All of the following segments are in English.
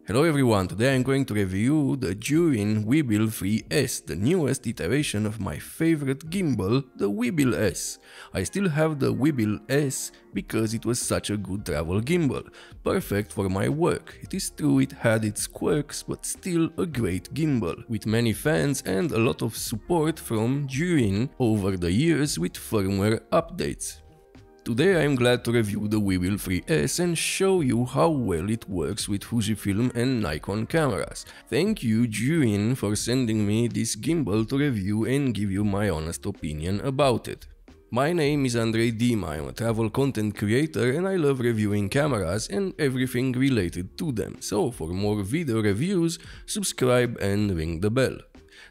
Hello everyone, today I'm going to review the Zhiyun Weebill 3S, the newest iteration of my favorite gimbal, the Weebill S. I still have the Weebill S because it was such a good travel gimbal, perfect for my work. It is true it had its quirks, but still a great gimbal, with many fans and a lot of support from Zhiyun over the years with firmware updates. Today I'm glad to review the Weebill 3S and show you how well it works with Fujifilm and Nikon cameras. Thank you Zhiyun for sending me this gimbal to review and give you my honest opinion about it. My name is Andrei Dima, I'm a travel content creator and I love reviewing cameras and everything related to them, so for more video reviews, subscribe and ring the bell.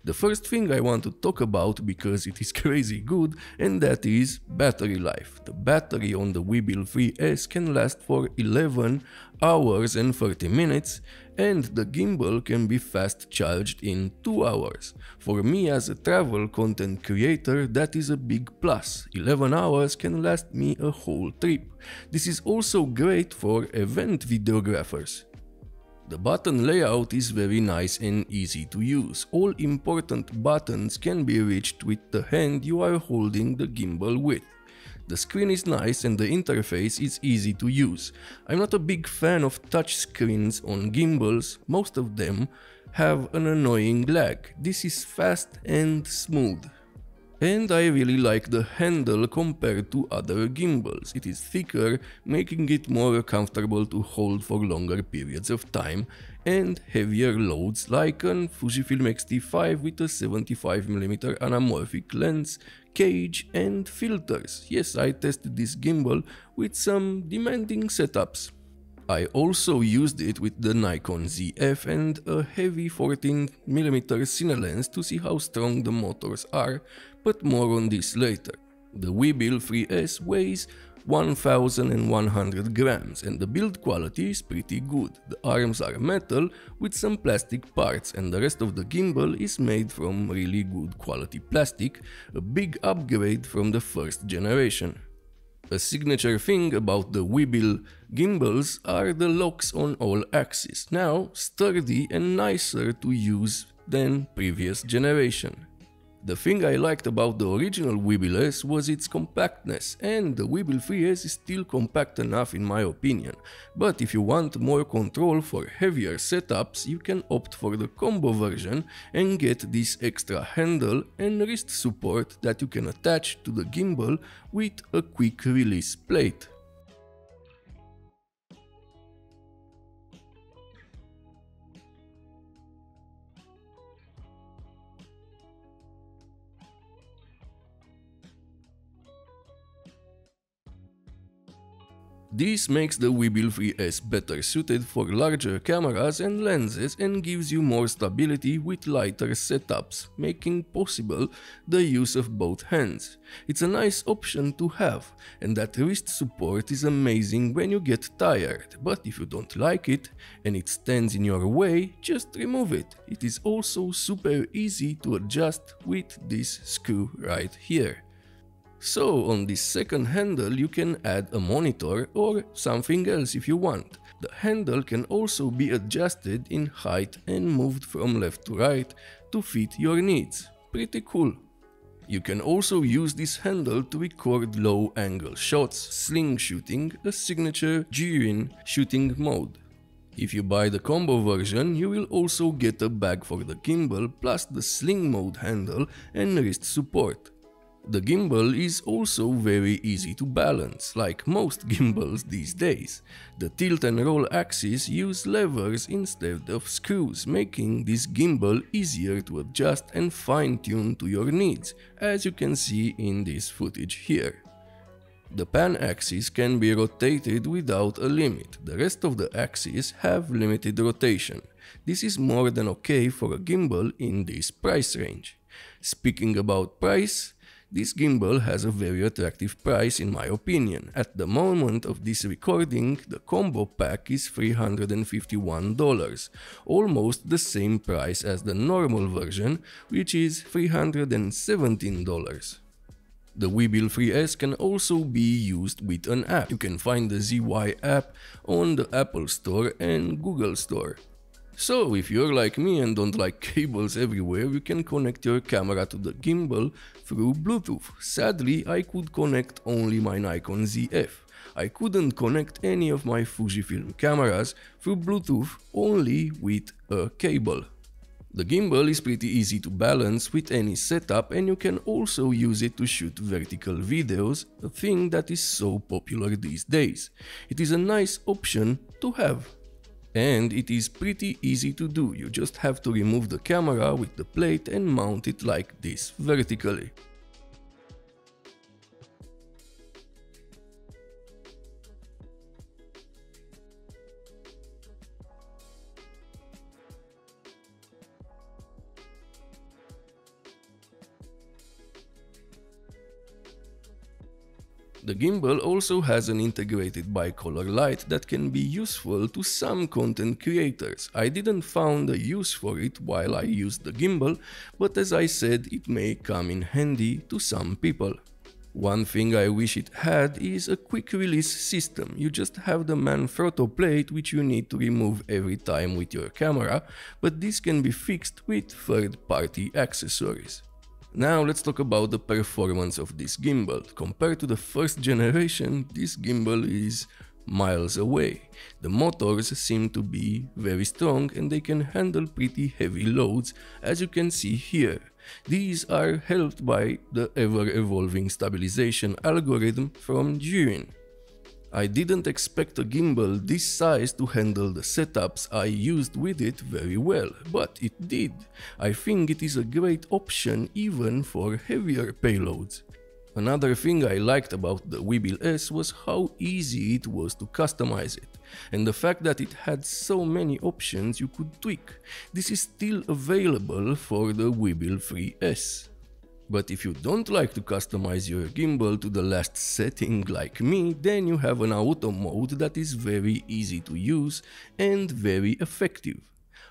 The first thing I want to talk about because it is crazy good, and that is battery life. The battery on the Weebill 3S can last for 11 hours and 30 minutes and the gimbal can be fast charged in 2 hours. For me as a travel content creator, that is a big plus. 11 hours can last me a whole trip. This is also great for event videographers. The button layout is very nice and easy to use. All important buttons can be reached with the hand you are holding the gimbal with. The screen is nice and the interface is easy to use. I'm not a big fan of touch screens on gimbals, most of them have an annoying lag. This is fast and smooth. And I really like the handle compared to other gimbals. It is thicker, making it more comfortable to hold for longer periods of time, and heavier loads like an Fujifilm X-T5 with a 75mm anamorphic lens, cage and filters. Yes, I tested this gimbal with some demanding setups. I also used it with the Nikon ZF and a heavy 14mm cine lens to see how strong the motors are, but more on this later. The Weebill 3S weighs 1100 grams and the build quality is pretty good. The arms are metal with some plastic parts and the rest of the gimbal is made from really good quality plastic, a big upgrade from the first generation. A signature thing about the Weebill gimbals are the locks on all axes, now sturdy and nicer to use than previous generation. The thing I liked about the original Weebill S was its compactness, and the Weebill 3S is still compact enough in my opinion, but if you want more control for heavier setups, you can opt for the combo version and get this extra handle and wrist support that you can attach to the gimbal with a quick release plate. This makes the Weebill 3S better suited for larger cameras and lenses and gives you more stability with lighter setups, making possible the use of both hands. It's a nice option to have, and that wrist support is amazing when you get tired, but if you don't like it and it stands in your way, just remove it. It is also super easy to adjust with this screw right here. So on this second handle you can add a monitor or something else if you want. The handle can also be adjusted in height and moved from left to right to fit your needs. Pretty cool. You can also use this handle to record low angle shots, sling shooting, a signature Zhiyun shooting mode. If you buy the combo version, you will also get a bag for the gimbal plus the sling mode handle and wrist support. The gimbal is also very easy to balance, like most gimbals these days. The tilt and roll axis use levers instead of screws, making this gimbal easier to adjust and fine-tune to your needs, as you can see in this footage here. The pan axis can be rotated without a limit. The rest of the axes have limited rotation. This is more than okay for a gimbal in this price range. Speaking about price, this gimbal has a very attractive price in my opinion. At the moment of this recording, the combo pack is $351, almost the same price as the normal version, which is $317. The Weebill 3S can also be used with an app. You can find the ZY app on the Apple Store and Google Store. So if you're like me and don't like cables everywhere, you can connect your camera to the gimbal through Bluetooth. Sadly, I could connect only my Nikon ZF. I couldn't connect any of my Fujifilm cameras through Bluetooth, only with a cable. The gimbal is pretty easy to balance with any setup, and you can also use it to shoot vertical videos, a thing that is so popular these days. It is a nice option to have. And it is pretty easy to do, you just have to remove the camera with the plate and mount it like this vertically. The gimbal also has an integrated bicolor light that can be useful to some content creators. I didn't find a use for it while I used the gimbal, but as I said, it may come in handy to some people. One thing I wish it had is a quick release system. You just have the Manfrotto plate which you need to remove every time with your camera, but this can be fixed with third-party accessories. Now let's talk about the performance of this gimbal. Compared to the first generation, this gimbal is miles away. The motors seem to be very strong and they can handle pretty heavy loads, as you can see here. These are helped by the ever-evolving stabilization algorithm from Zhiyun. I didn't expect a gimbal this size to handle the setups I used with it very well, but it did. I think it is a great option even for heavier payloads. Another thing I liked about the Weebill S was how easy it was to customize it, and the fact that it had so many options you could tweak. This is still available for the Weebill 3S. But if you don't like to customize your gimbal to the last setting like me, then you have an auto mode that is very easy to use and very effective.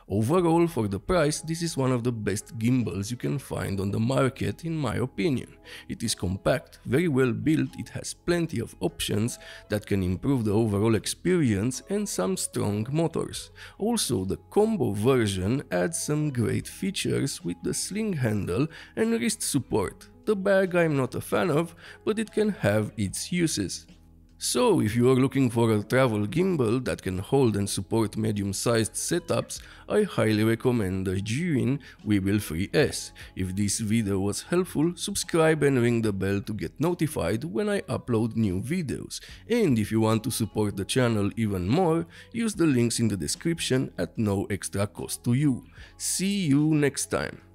Overall, for the price, this is one of the best gimbals you can find on the market in my opinion. It is compact, very well built, it has plenty of options that can improve the overall experience and some strong motors. Also, the combo version adds some great features with the sling handle and wrist support. The bag I'm not a fan of, but it can have its uses. So, if you are looking for a travel gimbal that can hold and support medium-sized setups, I highly recommend the Zhiyun Weebill 3S. If this video was helpful, subscribe and ring the bell to get notified when I upload new videos. And if you want to support the channel even more, use the links in the description at no extra cost to you. See you next time.